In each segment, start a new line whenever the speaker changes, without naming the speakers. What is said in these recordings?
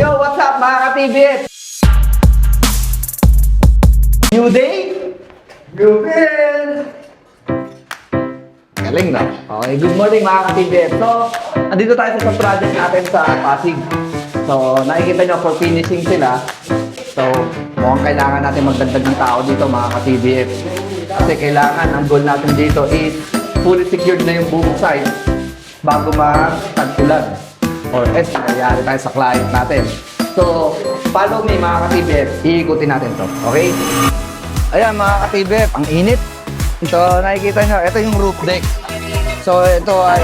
Yo, what's up mga ka-TBF? New day? New friends! Galing na. Okay, good morning mga ka-TBF. So, andito tayo sa project natin sa Pasig. So, nakikita nyo for finishing sila. So, mukhang kailangan natin magdagdag ng tao dito mga ka-TBF. Kasi kailangan, ang goal natin dito is fully secured na yung buong site bago mag-tagpulan. Or nangyayari tayo sa client natin. So, follow me mga ka-TBF. Iikutin natin to. Okay? Ayan mga ka-TBF, ang init. So, nakikita nyo, ito yung roof deck. So, ito ay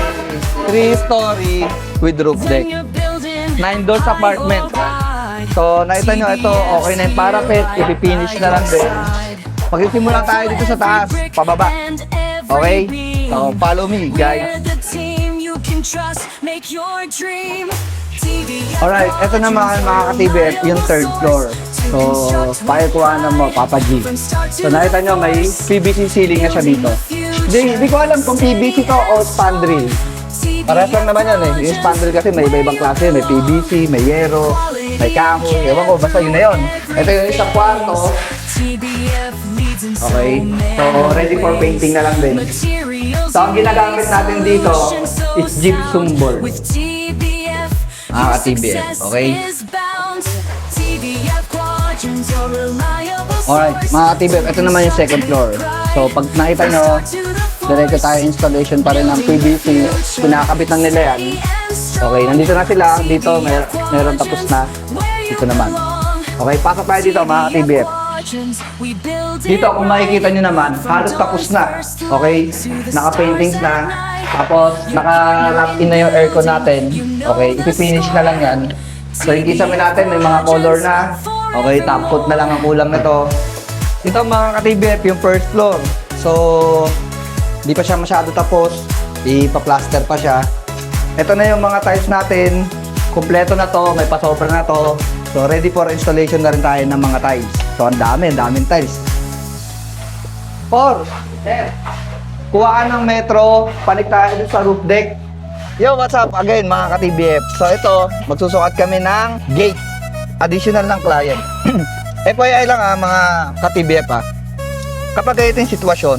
3-story with roof deck. 9 doors apartment. So, nakita nyo, ito, okay na yung parapet. Ipipinish na lang din. Magsisimula tayo dito sa taas, pababa. Okay? So, follow me, guys. Alright, ito naman mga ka-TBF, yung third floor. So, pakikuhanan mo, Papa G. So, nakita nyo, may PVC ceiling na siya dito. Hindi ko alam kung PVC to o spandrel. Parehas lang naman yan eh. Yung spandrel kasi may iba-ibang klase. May PVC, may yero, may kahoy. Ewan ko, basta yun na yun. Ito yung isang kwarto. Okay. So, ready for painting na lang din. So, ang ginagamit natin dito is gypsum board. Ka-TBF. Okay? Alright, mga ka-TBF, ito naman yung second floor. So, pag nakita nyo, diretso tayo installation pa rin ng PVC. Pinakabit lang nila yan. Okay, nandito na sila. Dito, meron tapos na. Dito naman. Okay, pasok tayo dito, mga ka-TBF. Dito, kung makikita nyo naman, halos tapos na. Okay, naka-paintings na. Tapos, naka-wrap in na yung aircon natin. Okay, ipipinish na lang yan. So, yung kisame natin, may mga color na. Okay, top coat na lang ang kulang nito. Ito mga ka-TBF, yung first floor. So, di pa siya masyado tapos. Ipa-plaster pa siya. Ito na yung mga tiles natin. Kompleto na to, may pasobra na to. So, ready for installation na rin tayo ng mga tiles. So, ang daming tiles. 4. Kuhaan ng metro, panik tayo sa roof deck. Yo, what's up again mga ka-TBF? So, ito, magsusukat kami ng gate. Additional ng client. FYI lang mga ka-TBF kapag ganito yung sitwasyon,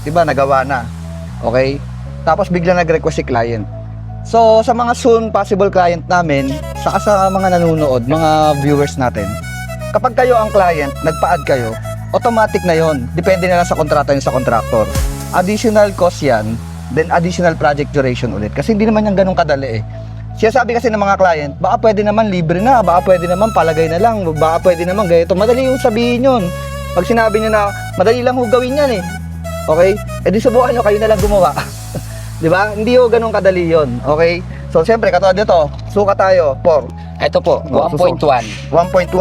diba, nagawa na. Okay? Tapos bigla nag-request si client. So, sa mga soon possible client namin, saka sa mga nanonood, mga viewers natin, kapag kayo ang client, nagpa-add kayo, automatic na yon. Depende na lang sa kontrata nyo sa contractor. Additional cost yan, then additional project duration ulit. Kasi hindi naman yung ganun kadali eh. Siya sabi kasi ng mga client, baka pwede naman libre na, baka pwede naman palagay na lang, baka pwede naman ganito. Madali yung sabihin yun. Pag sinabi nyo na, madali lang ho gawin yan eh. Okay? E di subukan nyo, kayo na lang gumawa. Diba? Hindi ho ganun kadali yun. Okay? So, siyempre, katulad dito, suka tayo, 4.
Ito po, 1.1.
1.1.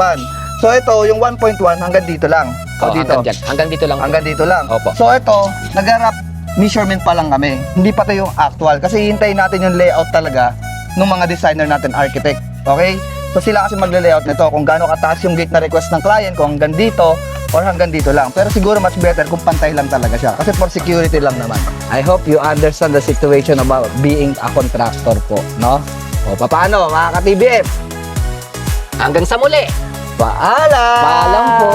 So, ito, yung 1.1 hanggang dito lang.
O, dito. Hanggang dito lang.
Hanggang dito lang.
Opo.
So, ito, nag-wrap measurement pa lang kami. Hindi pa ito yung actual. Kasi hintayin natin yung layout talaga ng mga designer natin, architect. Okay? So, sila kasi magle-layout nito kung gaano kataas yung gate na request ng client, kung hanggang dito or hanggang dito lang. Pero siguro much better kung pantay lang talaga siya. Kasi for security lang naman. I hope you understand the situation about being a contractor po, no? O, paano, mga ka-TBF?
Hanggang sa muli.
Paalam!
Paalam po.